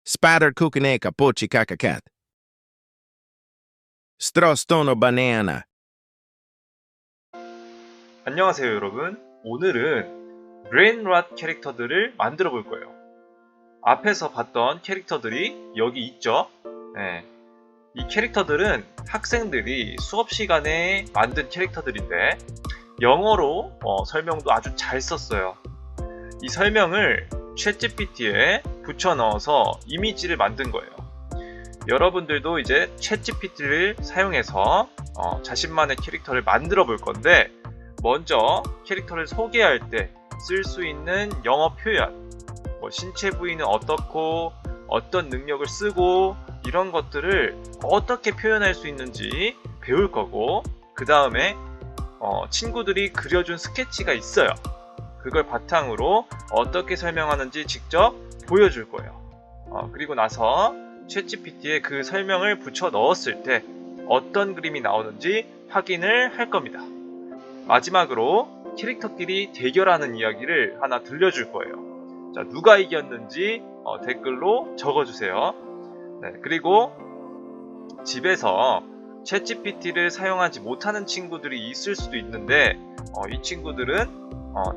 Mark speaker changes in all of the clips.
Speaker 1: Spatter kukeneka pochi kakakat. Strostono banana.
Speaker 2: 안녕하세요 여러분. 오늘은 브레인롯 캐릭터들을 만들어 볼 거예요. 앞에서 봤던 캐릭터들이 여기 있죠. 네. 이 캐릭터들은 학생들이 수업 시간에 만든 캐릭터들인데 영어로 설명도 아주 잘 썼어요. 이 설명을 챗GPT에 붙여 넣어서 이미지를 만든 거예요. 여러분들도 이제 챗GPT를 사용해서 자신만의 캐릭터를 만들어 볼 건데, 먼저 캐릭터를 소개할 때 쓸 수 있는 영어 표현, 신체 부위는 어떻고 어떤 능력을 쓰고 이런 것들을 어떻게 표현할 수 있는지 배울 거고, 그 다음에 친구들이 그려준 스케치가 있어요. 그걸 바탕으로 어떻게 설명하는지 직접 보여줄 거예요. 그리고 나서 챗GPT에 그 설명을 붙여 넣었을 때 어떤 그림이 나오는지 확인을 할 겁니다. 마지막으로 캐릭터끼리 대결하는 이야기를 하나 들려줄 거예요. 자, 누가 이겼는지 댓글로 적어주세요. 네, 그리고 집에서 챗GPT를 사용하지 못하는 친구들이 있을 수도 있는데, 이 친구들은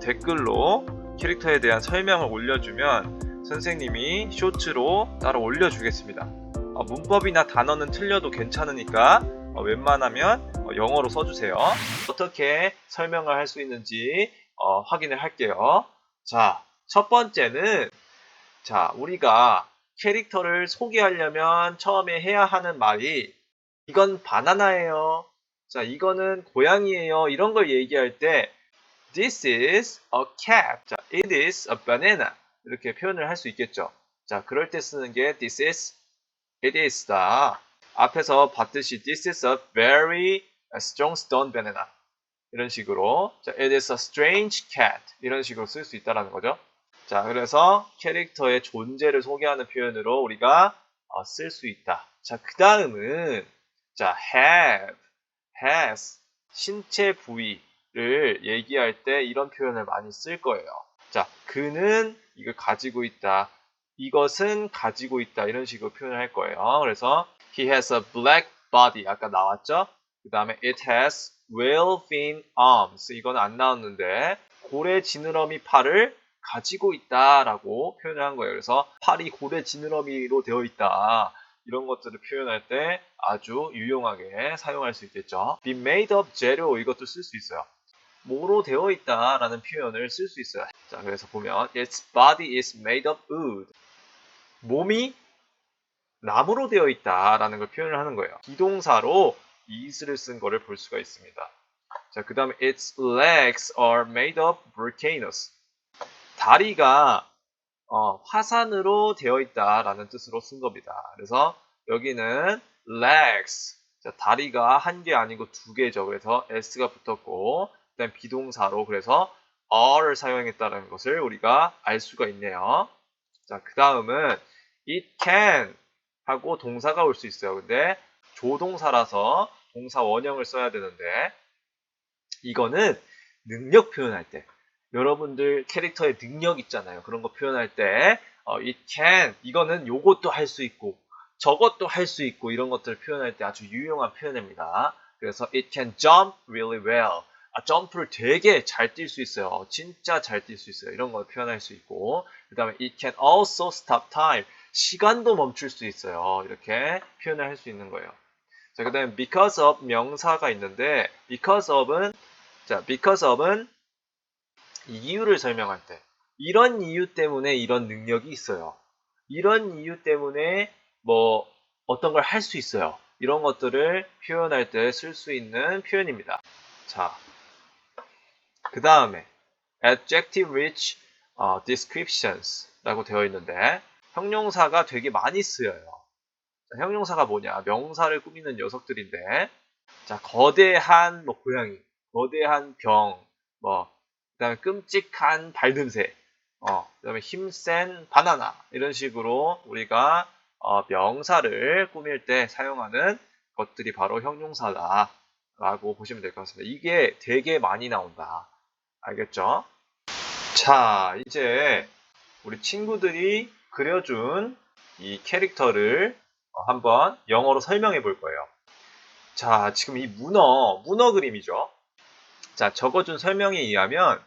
Speaker 2: 댓글로 캐릭터에 대한 설명을 올려주면 선생님이 쇼츠로 따로 올려주겠습니다. 문법이나 단어는 틀려도 괜찮으니까 웬만하면 영어로 써주세요. 어떻게 설명을 할 수 있는지 확인을 할게요. 자, 첫 번째는, 우리가 캐릭터를 소개하려면 처음에 해야 하는 말이, 이건 바나나예요, 자, 이거는 고양이에요, 이런 걸 얘기할 때 This is a cat. 자, it is a banana. 이렇게 표현을 할 수 있겠죠. 자, 그럴 때 쓰는 게 this is, it is다. 앞에서 봤듯이 this is a very strong stone banana. 이런 식으로, 자, it is a strange cat. 이런 식으로 쓸 수 있다는 거죠. 자, 그래서 캐릭터의 존재를 소개하는 표현으로 우리가 쓸 수 있다. 자, 그 다음은, 자, have, has, 신체 부위 를 얘기할 때 이런 표현을 많이 쓸 거예요. 자, 그는 이걸 가지고 있다, 이것은 가지고 있다, 이런 식으로 표현을 할 거예요. 그래서 he has a black body, 아까 나왔죠? 그 다음에 it has well-thin arms, 이건 안 나왔는데 고래 지느러미 팔을 가지고 있다 라고 표현을 한 거예요. 그래서 팔이 고래 지느러미로 되어 있다, 이런 것들을 표현할 때 아주 유용하게 사용할 수 있겠죠. be made of 재료, 이것도 쓸 수 있어요. 뭐로 되어 있다 라는 표현을 쓸 수 있어요. 자, 그래서 보면 its body is made of wood. 몸이 나무로 되어 있다 라는 걸 표현을 하는 거예요. 비동사로 is를 쓴 거를 볼 수가 있습니다. 자, 그 다음에 its legs are made of volcanoes. 다리가 화산으로 되어 있다 라는 뜻으로 쓴 겁니다. 그래서 여기는 legs, 자, 다리가 한 개 아니고 두 개죠. 그래서 s가 붙었고, 그다음 비동사로, 그래서 are를 사용했다는 것을 우리가 알 수가 있네요. 자, 그 다음은 it can 하고 동사가 올 수 있어요. 근데 조동사라서 동사 원형을 써야 되는데, 이거는 능력 표현할 때, 여러분들 캐릭터의 능력 있잖아요. 그런 거 표현할 때 it can, 이거는 요것도 할 수 있고 저것도 할 수 있고 이런 것들을 표현할 때 아주 유용한 표현입니다. 그래서 it can jump really well. 점프를 되게 잘 뛸 수 있어요. 진짜 잘 뛸 수 있어요. 이런 걸 표현할 수 있고, 그 다음에 it can also stop time. 시간도 멈출 수 있어요. 이렇게 표현을 할 수 있는 거예요. 자, 그 다음에 because of 명사가 있는데, because of은 이유를 설명할 때, 이런 이유 때문에 이런 능력이 있어요, 이런 이유 때문에 어떤 걸 할 수 있어요, 이런 것들을 표현할 때 쓸 수 있는 표현입니다. 자, 그 다음에 adjective rich descriptions 라고 되어 있는데, 형용사가 되게 많이 쓰여요. 자, 형용사가 뭐냐, 명사를 꾸미는 녀석들인데, 자, 거대한 고양이, 거대한 병, 그 다음에 끔찍한 발냄새, 그 다음에 힘센 바나나, 이런 식으로 우리가 명사를 꾸밀 때 사용하는 것들이 바로 형용사다 라고 보시면 될 것 같습니다. 이게 되게 많이 나온다, 알겠죠? 자, 이제 우리 친구들이 그려준 이 캐릭터를 한번 영어로 설명해 볼 거예요. 자, 지금 이 문어 그림이죠. 자, 적어준 설명에 의하면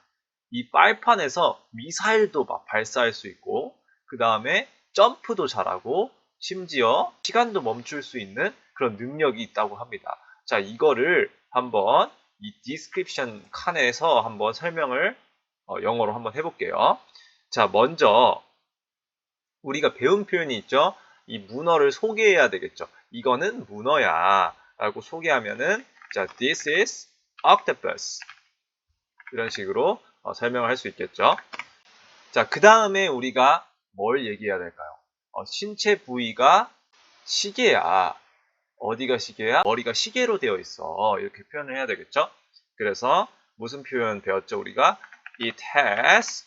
Speaker 2: 이 빨판에서 미사일도 막 발사할 수 있고, 그 다음에 점프도 잘하고, 심지어 시간도 멈출 수 있는 그런 능력이 있다고 합니다. 자, 이거를 한번 이 디스크립션 칸에서 한번 설명을 영어로 한번 해볼게요. 자, 먼저 우리가 배운 표현이 있죠? 이 문어를 소개해야 되겠죠. 이거는 문어야 라고 소개하면은 자, this is octopus 이런 식으로 설명을 할 수 있겠죠. 자, 그 다음에 우리가 뭘 얘기해야 될까요? 신체 부위가 시계야. 어디가 시계야? 머리가 시계로 되어 있어. 이렇게 표현을 해야 되겠죠. 그래서 무슨 표현 배웠죠? 우리가 It has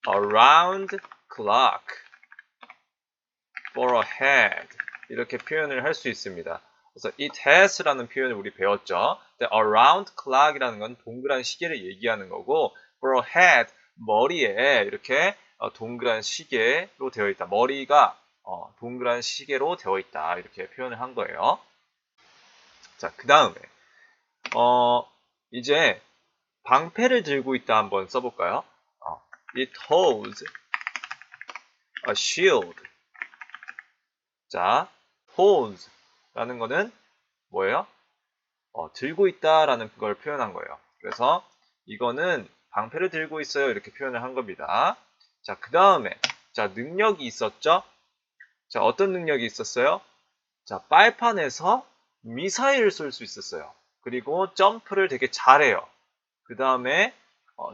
Speaker 2: a round clock for a head. 이렇게 표현을 할 수 있습니다. 그래서 it has라는 표현을 우리 배웠죠. a round clock이라는 건 동그란 시계를 얘기하는 거고 for a head, 머리에 이렇게 동그란 시계로 되어 있다. 머리가 동그란 시계로 되어 있다. 이렇게 표현을 한 거예요. 자, 그 다음에 이제 방패를 들고 있다 한번 써볼까요? It holds a shield. 자, holds 라는 거는 뭐예요? 들고 있다라는 걸 표현한 거예요. 그래서 이거는 방패를 들고 있어요. 이렇게 표현을 한 겁니다. 자, 그 다음에 자, 능력이 있었죠? 자, 어떤 능력이 있었어요? 자, 빨판에서 미사일을 쏠 수 있었어요. 그리고 점프를 되게 잘해요. 그 다음에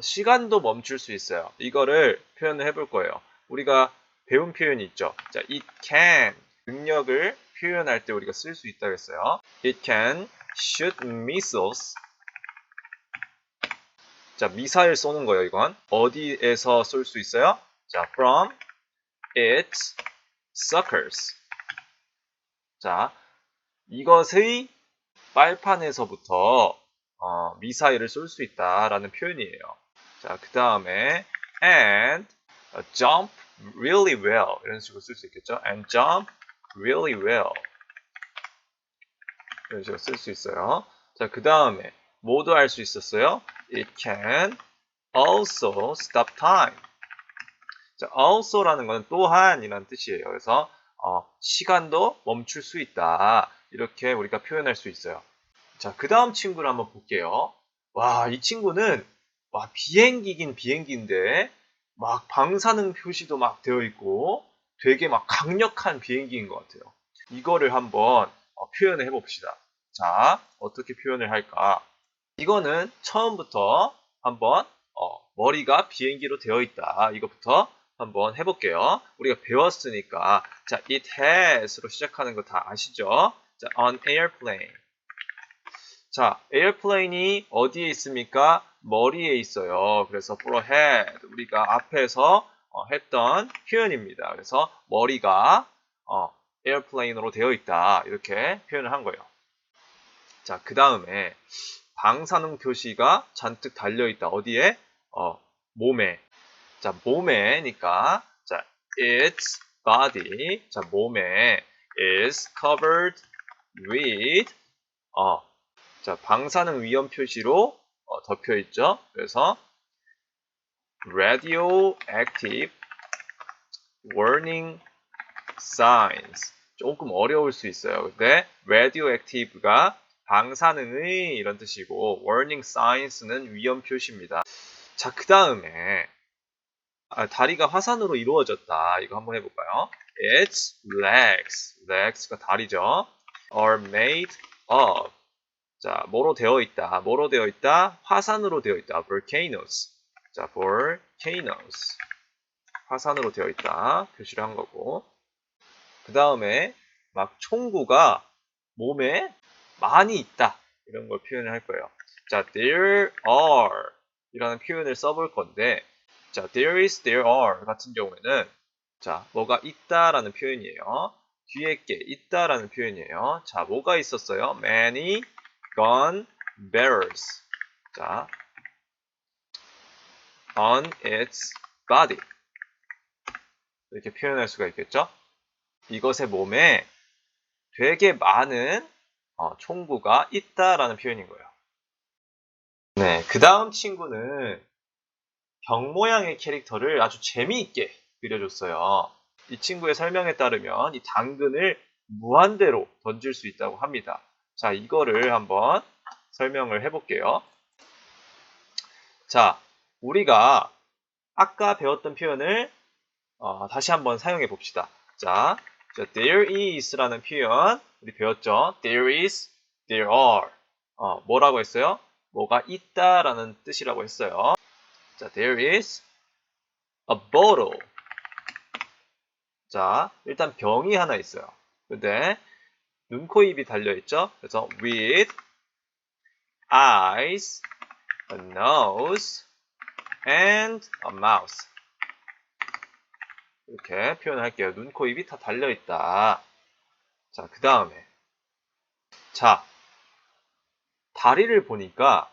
Speaker 2: 시간도 멈출 수 있어요. 이거를 표현을 해볼 거예요. 우리가 배운 표현이 있죠. 자, it can 능력을 표현할 때 우리가 쓸 수 있다고 했어요. It can shoot missiles. 자, 미사일 쏘는 거예요, 이건. 어디에서 쏠 수 있어요? 자, from its suckers. 자, 이것의 빨판에서부터 미사일을 쏠 수 있다라는 표현이에요. 자, 그 다음에 and jump really well 이런 식으로 쓸 수 있겠죠. and jump really well 이런 식으로 쓸 수 있어요. 자, 그 다음에 뭐도 할 수 있었어요? It can also stop time. 자, also라는 건 또한이라는 뜻이에요. 그래서 시간도 멈출 수 있다. 이렇게 우리가 표현할 수 있어요. 자, 그 다음 친구를 한번 볼게요. 와, 이 친구는 비행기긴 비행기인데 막 방사능 표시도 막 되어 있고 되게 막 강력한 비행기인 것 같아요. 이거를 한번 표현을 해봅시다. 자, 어떻게 표현을 할까? 이거는 처음부터 한번 머리가 비행기로 되어 있다. 이것부터 한번 해볼게요. 우리가 배웠으니까 자, it has로 시작하는 거 다 아시죠? 자, an airplane. 자, 에어플레인이 어디에 있습니까? 머리에 있어요. 그래서 forehead 우리가 앞에서 했던 표현입니다. 그래서 머리가 에어플레인으로 되어 있다. 이렇게 표현을 한 거예요. 자, 그 다음에 방사능 표시가 잔뜩 달려있다. 어디에? 몸에. 자, 몸에니까 자, its body. 자, 몸에 is covered with 자, 방사능 위험 표시로 덮여 있죠. 그래서 radioactive warning signs. 조금 어려울 수 있어요. 근데 radioactive가 방사능의 이런 뜻이고 warning signs는 위험 표시입니다. 자, 그 다음에 다리가 화산으로 이루어졌다. 이거 한번 해볼까요? Its legs가 다리죠. are made of. 자, 뭐로 되어 있다? 뭐로 되어 있다? 화산으로 되어 있다. volcanoes. 자, volcanoes. 화산으로 되어 있다. 표시를 한 거고. 그 다음에 막 총구가 몸에 많이 있다. 이런 걸 표현을 할 거예요. 자, there are 이라는 표현을 써볼 건데 자, there is, there are 같은 경우에는 자, 뭐가 있다라는 표현이에요. 뒤에 게 있다라는 표현이에요. 자, 뭐가 있었어요? many gun barrels. 자, on its body. 이렇게 표현할 수가 있겠죠? 이것의 몸에 되게 많은 총구가 있다라는 표현인 거예요. 네, 그 다음 친구는 병 모양의 캐릭터를 아주 재미있게 그려줬어요. 이 친구의 설명에 따르면 이 당근을 무한대로 던질 수 있다고 합니다. 자, 이거를 한번 설명을 해볼게요. 자, 우리가 아까 배웠던 표현을 다시 한번 사용해 봅시다. 자, there is라는 표현 우리 배웠죠? There is, there are. 뭐라고 했어요? 뭐가 있다라는 뜻이라고 했어요. 자, there is a bottle. 자, 일단 병이 하나 있어요. 근데 눈, 코, 입이 달려있죠? 그래서 with eyes, a nose, and a mouth. 이렇게 표현할게요. 눈, 코, 입이 다 달려있다. 자, 그 다음에 자, 다리를 보니까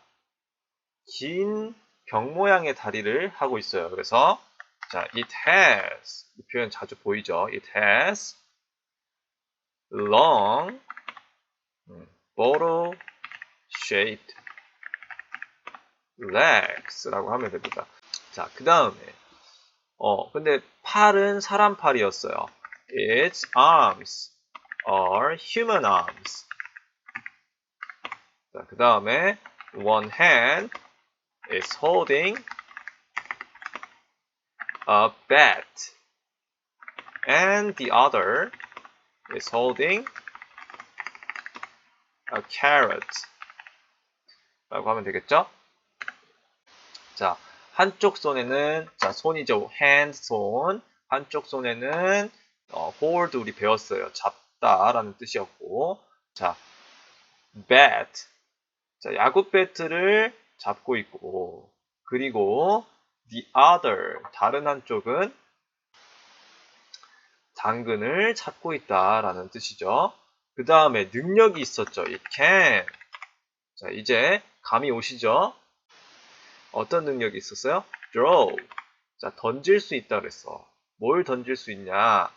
Speaker 2: 긴 병 모양의 다리를 하고 있어요. 그래서 자, it has 이 표현 자주 보이죠? It has long bottle shaped legs라고 하면 됩니다. 자, 그 다음에 근데 팔은 사람 팔이었어요. Its arms are human arms. 자, 그 다음에 one hand is holding a bat and the other is holding a carrot 라고 하면 되겠죠? 자, 한쪽 손에는 자, 손이죠. hand, 손. 한쪽 손에는 hold 우리 배웠어요. 잡다라는 뜻이었고 자, bat 자, 야구 배트를 잡고 있고 그리고 the other 다른 한쪽은 당근을 찾고 있다라는 뜻이죠. 그 다음에 능력이 있었죠. it can. 자, 이제 감이 오시죠? 어떤 능력이 있었어요? throw. 자, 던질 수 있다 그랬어. 뭘 던질 수 있냐?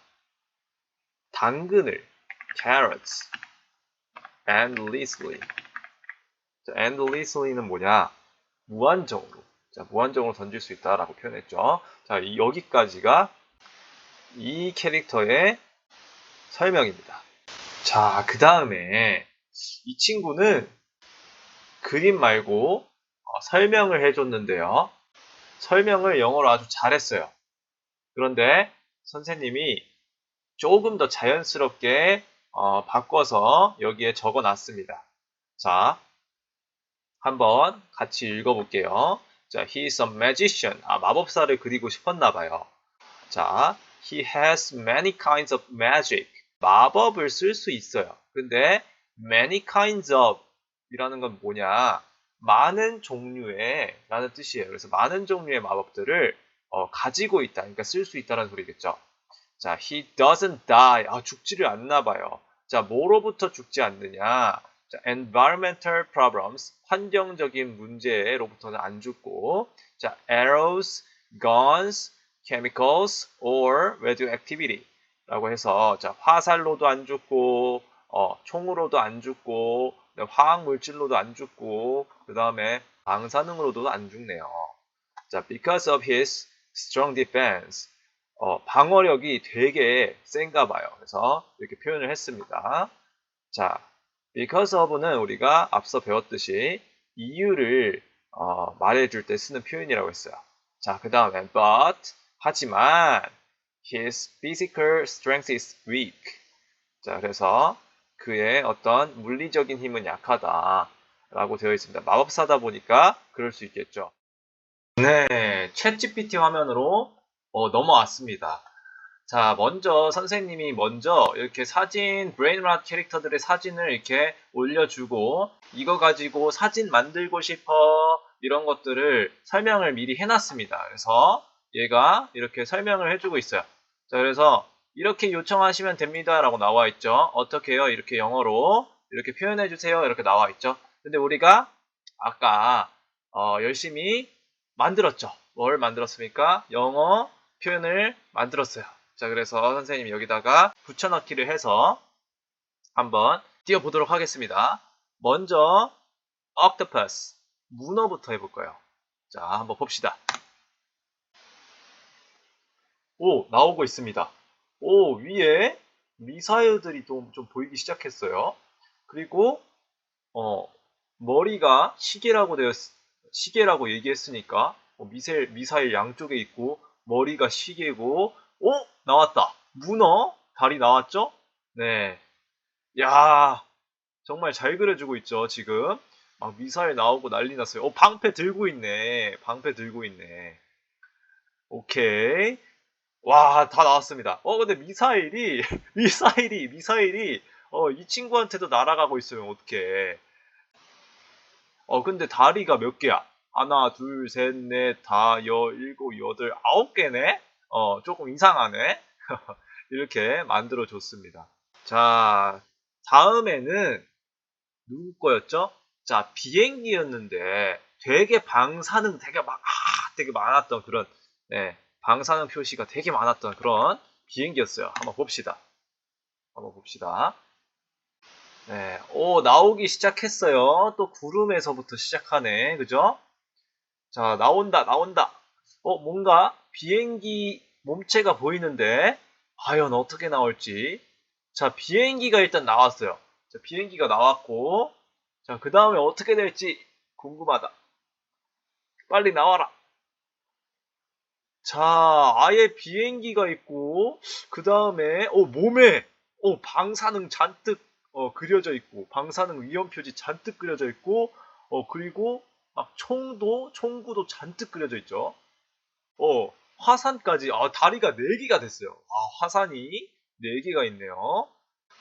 Speaker 2: 당근을 carrots endlessly. 자, endlessly는 뭐냐? 무한정으로. 자, 무한정으로 던질 수 있다라고 표현했죠. 자, 여기까지가 이 캐릭터의 설명입니다. 자, 그 다음에 이 친구는 그림 말고 설명을 해줬는데요. 설명을 영어로 아주 잘했어요. 그런데 선생님이 조금 더 자연스럽게 바꿔서 여기에 적어놨습니다. 자, 한번 같이 읽어볼게요. 자, he is a magician. 마법사를 그리고 싶었나 봐요. 자, he has many kinds of magic. 마법을 쓸 수 있어요. 근데 many kinds of 이라는 건 뭐냐? 많은 종류의 라는 뜻이에요. 그래서 많은 종류의 마법들을 가지고 있다. 그러니까 쓸 수 있다는 소리겠죠. 자, he doesn't die. 죽지를 않나 봐요. 자, 뭐로부터 죽지 않느냐? 자, environmental problems. 환경적인 문제로부터는 안 죽고. 자, arrows, guns, chemicals, or radioactivity. 라고 해서, 자, 화살로도 안 죽고, 총으로도 안 죽고, 화학 물질로도 안 죽고, 그 다음에 방사능으로도 안 죽네요. 자, because of his strong defense. 방어력이 되게 센가 봐요. 그래서 이렇게 표현을 했습니다. 자, because of는 우리가 앞서 배웠듯이 이유를 말해줄 때 쓰는 표현이라고 했어요. 자, 그 다음에 but 하지만 his physical strength is weak. 자, 그래서 그의 어떤 물리적인 힘은 약하다 라고 되어 있습니다. 마법사다 보니까 그럴 수 있겠죠. 네, 챗GPT 화면으로 넘어왔습니다. 자, 먼저 선생님이 이렇게 사진, 브레인랏 캐릭터들의 사진을 이렇게 올려주고 이거 가지고 사진 만들고 싶어 이런 것들을 설명을 미리 해놨습니다. 그래서 얘가 이렇게 설명을 해주고 있어요. 자, 그래서 이렇게 요청하시면 됩니다 라고 나와 있죠. 어떻게 해요? 이렇게 영어로 이렇게 표현해 주세요 이렇게 나와 있죠. 근데 우리가 아까 열심히 만들었죠. 뭘 만들었습니까? 영어 표현을 만들었어요. 자, 그래서 선생님이 여기다가 붙여넣기를 해서 한번 띄워보도록 하겠습니다. 먼저 octopus, 문어부터 해볼 거예요. 자, 한번 봅시다. 오, 나오고 있습니다. 오, 위에 미사일들이 좀 보이기 시작했어요. 그리고 머리가 시계라고 얘기했으니까 미사일 양쪽에 있고 머리가 시계고, 오, 나왔다. 문어 다리 나왔죠? 네. 야, 정말 잘 그려주고 있죠, 지금. 막 미사일 나오고 난리 났어요. 방패 들고 있네. 방패 들고 있네. 오케이. 와, 다 나왔습니다. 근데 미사일이, 미사일이, 이 친구한테도 날아가고 있으면 어떡해. 근데 다리가 몇 개야? 하나, 둘, 셋, 넷, 다, 일곱, 여덟, 아홉 개네? 조금 이상하네? 이렇게 만들어줬습니다. 자, 다음에는 누구 거였죠? 자, 비행기였는데 되게 방사능 되게 많았던 그런, 네, 방사능 표시가 되게 많았던 그런 비행기였어요. 한번 봅시다. 네, 나오기 시작했어요. 또 구름에서부터 시작하네. 그죠? 자, 나온다. 뭔가 비행기 몸체가 보이는데 과연 어떻게 나올지. 자, 비행기가 일단 나왔어요. 자, 비행기가 나왔고, 자, 그 다음에 어떻게 될지 궁금하다. 빨리 나와라. 자, 아예 비행기가 있고, 그 다음에, 몸에, 방사능 잔뜩, 그려져 있고, 방사능 위험 표지 잔뜩 그려져 있고, 그리고, 막 총구도 잔뜩 그려져 있죠. 화산까지, 다리가 4개가 됐어요. 화산이 4개가 있네요.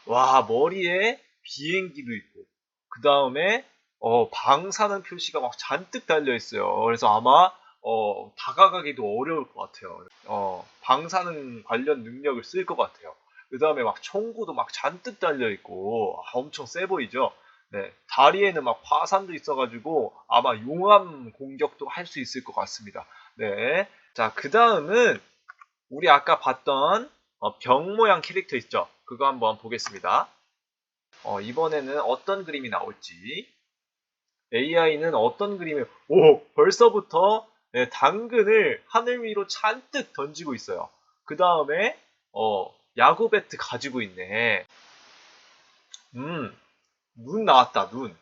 Speaker 2: 와, 머리에 비행기도 있고, 그 다음에, 방사능 표시가 막 잔뜩 달려 있어요. 그래서 아마, 다가가기도 어려울 것 같아요. 방사능 관련 능력을 쓸 것 같아요. 그 다음에 막 총구도 막 잔뜩 달려 있고, 엄청 세 보이죠? 네, 다리에는 막 화산도 있어가지고 아마 용암 공격도 할 수 있을 것 같습니다. 네, 자, 그 다음은 우리 아까 봤던 병 모양 캐릭터 있죠? 그거 한번 보겠습니다. 이번에는 어떤 그림이 나올지. AI는 어떤 그림을, 벌써부터 당근을 하늘 위로 잔뜩 던지고 있어요. 그 다음에, 야구 배트 가지고 있네. 눈 나왔다, 눈.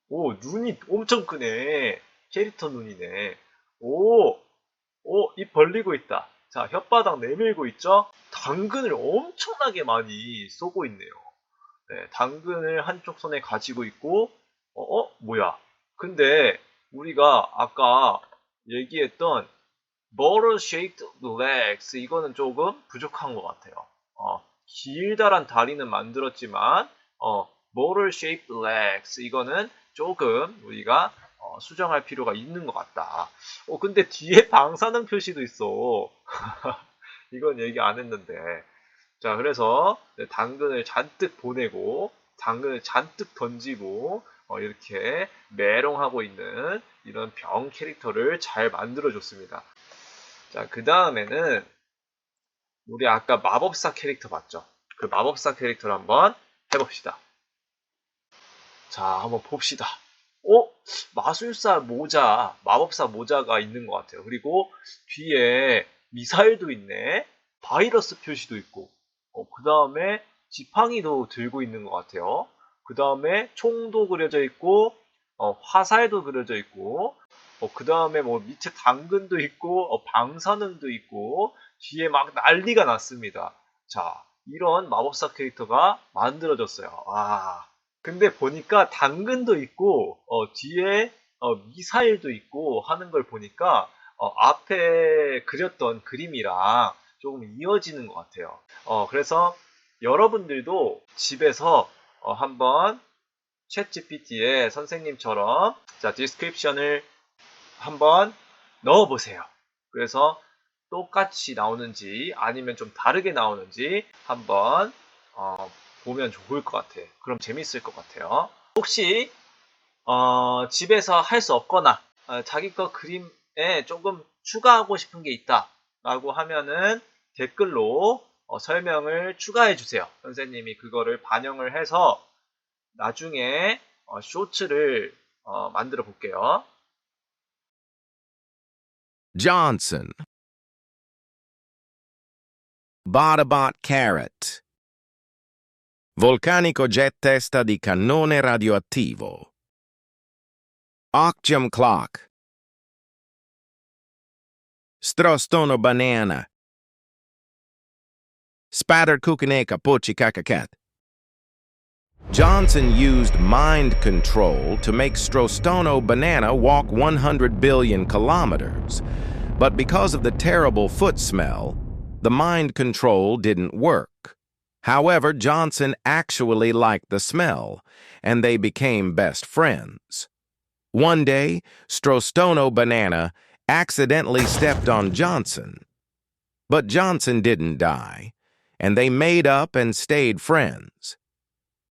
Speaker 2: 눈이 엄청 크네. 캐릭터 눈이네. 입 벌리고 있다. 자, 혓바닥 내밀고 있죠? 당근을 엄청나게 많이 쏘고 있네요. 네, 당근을 한쪽 손에 가지고 있고, 뭐야. 근데 우리가 아까 얘기했던 Bottle Shaped Legs, 이거는 조금 부족한 것 같아요. 길다란 다리는 만들었지만, Bottle Shaped Legs, 이거는 조금 우리가 수정할 필요가 있는 것 같다. 근데 뒤에 방사능 표시도 있어. 이건 얘기 안 했는데. 자, 그래서 당근을 잔뜩 보내고 당근을 잔뜩 던지고 이렇게 메롱하고 있는 이런 병 캐릭터를 잘 만들어줬습니다. 자, 그 다음에는 우리 아까 마법사 캐릭터 봤죠? 그 마법사 캐릭터를 한번 해봅시다. 자, 한번 봅시다. 마술사 모자, 마법사 모자가 있는 것 같아요. 그리고 뒤에 미사일도 있네. 바이러스 표시도 있고, 그 다음에 지팡이도 들고 있는 것 같아요. 그 다음에 총도 그려져 있고, 화살도 그려져 있고, 그 다음에 뭐 밑에 당근도 있고, 방사능도 있고, 뒤에 막 난리가 났습니다. 자, 이런 마법사 캐릭터가 만들어졌어요. 근데 보니까 당근도 있고, 뒤에 미사일도 있고 하는 걸 보니까, 앞에 그렸던 그림이랑 조금 이어지는 것 같아요. 그래서 여러분들도 집에서 한번 챗GPT에 선생님처럼 자, 디스크립션을 한번 넣어보세요. 그래서 똑같이 나오는지 아니면 좀 다르게 나오는지 한번 보면 좋을 것 같아. 그럼 재밌을 것 같아요. 혹시 집에서 할 수 없거나 자기 거 그림에 조금 추가하고 싶은 게 있다 라고 하면은 댓글로 설명을 추가해 주세요. 선생님이 그거를 반영을 해서 나중에 쇼츠를 만들어 볼게요.
Speaker 1: Johnson. Badabat carrot. Volcanico jet testa di cannone radioattivo. Octium clock. Strostono banana. Spatter kukaneka pochi kakakat. Johnson used mind control to make Strostono banana walk 100 billion kilometers. But because of the terrible foot smell, the mind control didn't work. However, Johnson actually liked the smell, and they became best friends. One day, Strostono banana accidentally stepped on Johnson. But Johnson didn't die, and they made up and stayed friends.